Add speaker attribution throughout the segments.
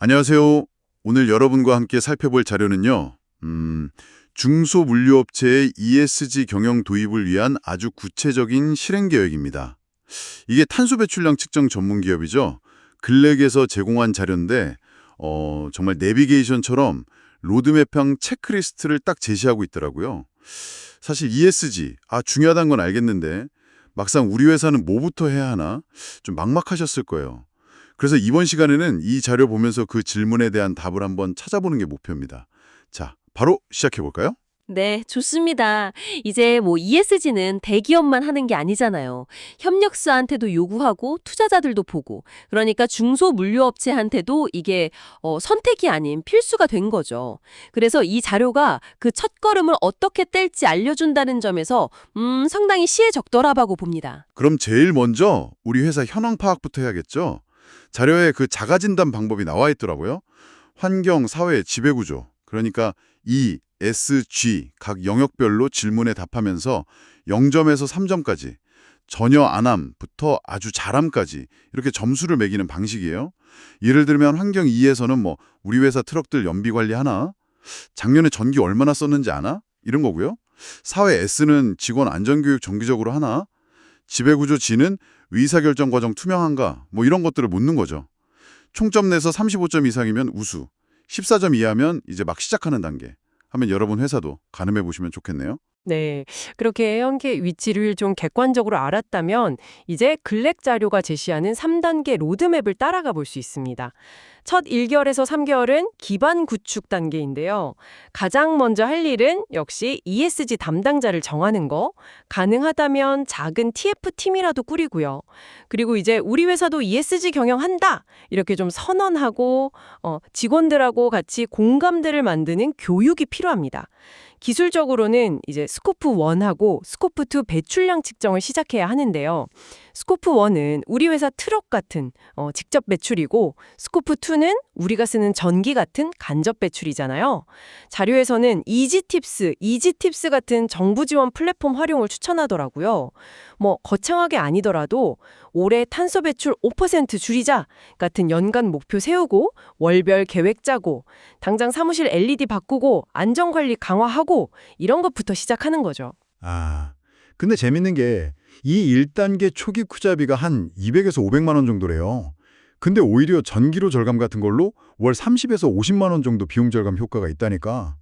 Speaker 1: 안녕하세요. 오늘 여러분과 함께 살펴볼 자료는요. 중소물류업체의 ESG 경영 도입을 위한 아주 구체적인 실행 계획입니다. 이게 탄소 배출량 측정 전문 기업이죠. 글렉에서 제공한 자료인데 정말 내비게이션처럼 로드맵형 체크리스트를 딱 제시하고 있더라고요. 사실 ESG, 중요하다는 건 알겠는데 막상 우리 회사는 뭐부터 해야 하나 좀 막막하셨을 거예요. 그래서 이번 시간에는 이 자료 보면서 그 질문에 대한 답을 한번 찾아보는 게 목표입니다. 자, 바로 시작해 볼까요?
Speaker 2: 네, 좋습니다. 이제 ESG는 대기업만 하는 게 아니잖아요. 협력사한테도 요구하고 투자자들도 보고, 그러니까 중소물류업체한테도 이게 선택이 아닌 필수가 된 거죠. 그래서 이 자료가 그 첫걸음을 어떻게 뗄지 알려준다는 점에서 상당히 시의적절하다고 봅니다.
Speaker 1: 그럼 제일 먼저 우리 회사 현황 파악부터 해야겠죠? 자료에 그 자가진단 방법이 나와 있더라고요. 환경, 사회, 지배구조, 그러니까 E, S, G 각 영역별로 질문에 답하면서 0점에서 3점까지 전혀 안함부터 아주 잘함까지 이렇게 점수를 매기는 방식이에요. 예를 들면 환경 E에서는 우리 회사 트럭들 연비 관리하나? 작년에 전기 얼마나 썼는지 아나? 이런 거고요. 사회 S는 직원 안전교육 정기적으로 하나? 지배구조 G는 의사결정 과정 투명한가? 이런 것들을 묻는 거죠. 총점 내서 35점 이상이면 우수, 14점 이하면 이제 막 시작하는 단계 하면 여러분 회사도 가늠해 보시면 좋겠네요.
Speaker 3: 네. 그렇게 현재 위치를 좀 객관적으로 알았다면 이제 글렉 자료가 제시하는 3단계 로드맵을 따라가 볼 수 있습니다. 첫 1개월에서 3개월은 기반 구축 단계인데요. 가장 먼저 할 일은 역시 ESG 담당자를 정하는 거, 가능하다면 작은 TF팀이라도 꾸리고요. 그리고 이제 우리 회사도 ESG 경영한다! 이렇게 좀 선언하고 직원들하고 같이 공감대를 만드는 교육이 필요합니다. 기술적으로는 이제 스코프 1하고 스코프 2 배출량 측정을 시작해야 하는데요. 스코프 1은 우리 회사 트럭 같은 직접 배출이고 스코프 2는 우리가 쓰는 전기 같은 간접 배출이잖아요. 자료에서는 이지팁스 같은 정부 지원 플랫폼 활용을 추천하더라고요. 거창하게 아니더라도 올해 탄소 배출 5% 줄이자 같은 연간 목표 세우고 월별 계획 짜고 당장 사무실 LED 바꾸고 안전관리 강화하고 이런 것부터 시작하는 거죠.
Speaker 4: 근데 재밌는 게 이 1단계 초기 투자비가 한 200에서 500만 원 정도래요. 근데 오히려 전기료 절감 같은 걸로 월 30에서 50만 원 정도 비용 절감 효과가 있다니까.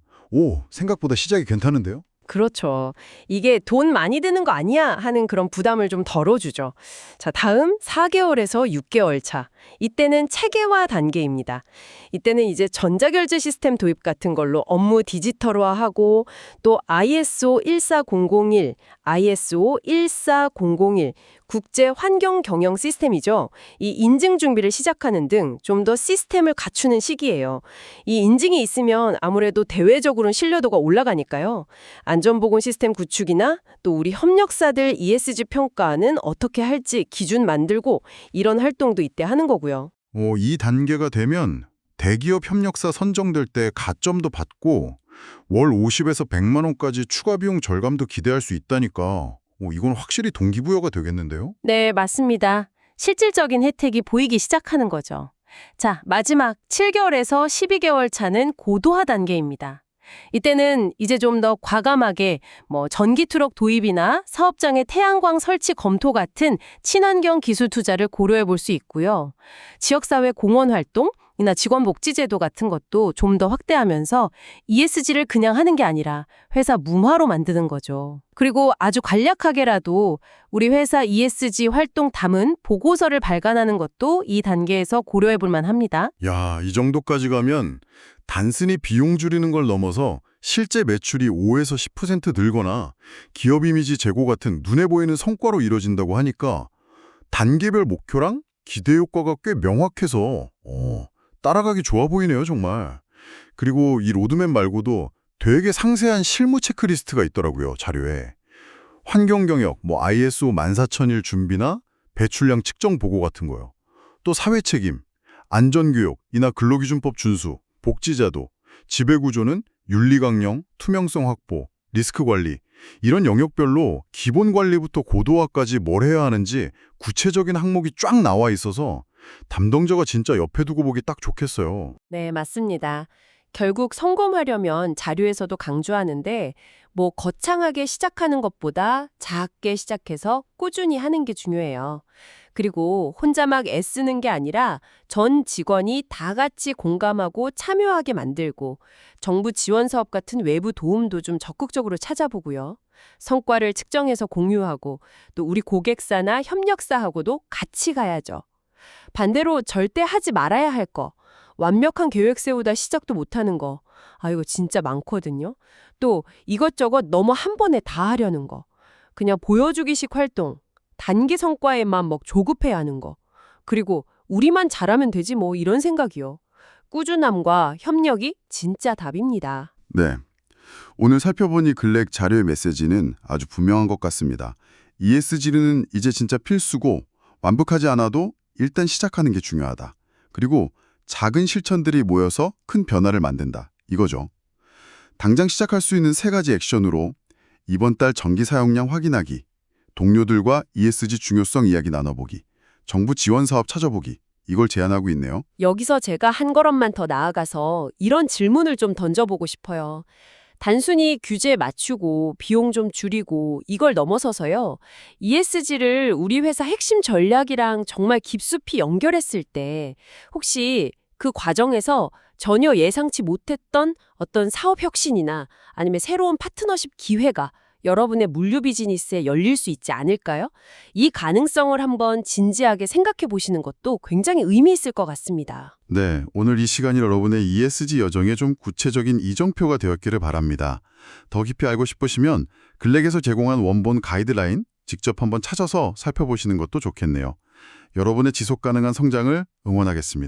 Speaker 4: 생각보다 시작이 괜찮은데요?
Speaker 3: 그렇죠. 이게 돈 많이 드는 거 아니야 하는 그런 부담을 좀 덜어주죠. 자, 다음 4개월에서 6개월 차. 이때는 체계화 단계입니다. 이때는 이제 전자결제 시스템 도입 같은 걸로 업무 디지털화하고 또 ISO 14001, ISO 14001 국제 환경 경영 시스템이죠. 이 인증 준비를 시작하는 등 좀 더 시스템을 갖추는 시기예요. 이 인증이 있으면 아무래도 대외적으로는 신뢰도가 올라가니까요. 안전보건 시스템 구축이나 또 우리 협력사들 ESG 평가는 어떻게 할지 기준 만들고 이런 활동도 이때 하는 거고요.
Speaker 4: 이 단계가 되면 대기업 협력사 선정될 때 가점도 받고 월 50에서 100만 원까지 추가 비용 절감도 기대할 수 있다니까. 이건 확실히 동기부여가 되겠는데요?
Speaker 2: 네, 맞습니다. 실질적인 혜택이 보이기 시작하는 거죠. 자, 마지막 7개월에서 12개월 차는 고도화 단계입니다. 이때는 이제 좀 더 과감하게 전기 트럭 도입이나 사업장의 태양광 설치 검토 같은 친환경 기술 투자를 고려해 볼 수 있고요. 지역사회 공헌 활동이나 직원 복지 제도 같은 것도 좀 더 확대하면서 ESG를 그냥 하는 게 아니라 회사 문화로 만드는 거죠. 그리고 아주 간략하게라도 우리 회사 ESG 활동 담은 보고서를 발간하는 것도 이 단계에서 고려해 볼 만합니다.
Speaker 4: 야, 이 정도까지 가면 단순히 비용 줄이는 걸 넘어서 실제 매출이 5에서 10% 늘거나 기업 이미지 제고 같은 눈에 보이는 성과로 이뤄진다고 하니까 단계별 목표랑 기대 효과가 꽤 명확해서 따라가기 좋아 보이네요, 정말. 그리고 이 로드맵 말고도 되게 상세한 실무 체크리스트가 있더라고요, 자료에. 환경 경영, ISO 14001 준비나 배출량 측정 보고 같은 거요. 또 사회 책임, 안전교육이나 근로기준법 준수, 복지제도, 지배구조는 윤리강령, 투명성 확보, 리스크 관리 이런 영역별로 기본 관리부터 고도화까지 뭘 해야 하는지 구체적인 항목이 쫙 나와 있어서 담당자가 진짜 옆에 두고 보기 딱 좋겠어요.
Speaker 3: 네, 맞습니다. 결국 성공하려면 자료에서도 강조하는데 뭐 거창하게 시작하는 것보다 작게 시작해서 꾸준히 하는 게 중요해요. 그리고 혼자 막 애쓰는 게 아니라 전 직원이 다 같이 공감하고 참여하게 만들고 정부 지원 사업 같은 외부 도움도 좀 적극적으로 찾아보고요. 성과를 측정해서 공유하고 또 우리 고객사나 협력사하고도 같이 가야죠. 반대로 절대 하지 말아야 할 거. 완벽한 계획 세우다 시작도 못하는 거. 이거 진짜 많거든요. 또 이것저것 너무 한 번에 다 하려는 거. 그냥 보여주기식 활동. 단기 성과에만 막 조급해야 하는 거. 그리고 우리만 잘하면 되지 뭐 이런 생각이요. 꾸준함과 협력이 진짜 답입니다.
Speaker 1: 네. 오늘 살펴본 이 글렉 자료의 메시지는 아주 분명한 것 같습니다. ESG는 이제 진짜 필수고 완벽하지 않아도 일단 시작하는 게 중요하다. 그리고 작은 실천들이 모여서 큰 변화를 만든다. 이거죠. 당장 시작할 수 있는 3가지 액션으로 이번 달 전기 사용량 확인하기, 동료들과 ESG 중요성 이야기 나눠보기, 정부 지원 사업 찾아보기, 이걸 제안하고 있네요.
Speaker 3: 여기서 제가 한 걸음만 더 나아가서 이런 질문을 좀 던져보고 싶어요. 단순히 규제 맞추고 비용 좀 줄이고 이걸 넘어서서요. ESG를 우리 회사 핵심 전략이랑 정말 깊숙이 연결했을 때 혹시 그 과정에서 전혀 예상치 못했던 어떤 사업 혁신이나 아니면 새로운 파트너십 기회가 여러분의 물류 비즈니스에 열릴 수 있지 않을까요? 이 가능성을 한번 진지하게 생각해 보시는 것도 굉장히 의미 있을 것 같습니다.
Speaker 1: 네, 오늘 이 시간이 여러분의 ESG 여정에 좀 구체적인 이정표가 되었기를 바랍니다. 더 깊이 알고 싶으시면 글렉에서 제공한 원본 가이드라인 직접 한번 찾아서 살펴보시는 것도 좋겠네요. 여러분의 지속 가능한 성장을 응원하겠습니다.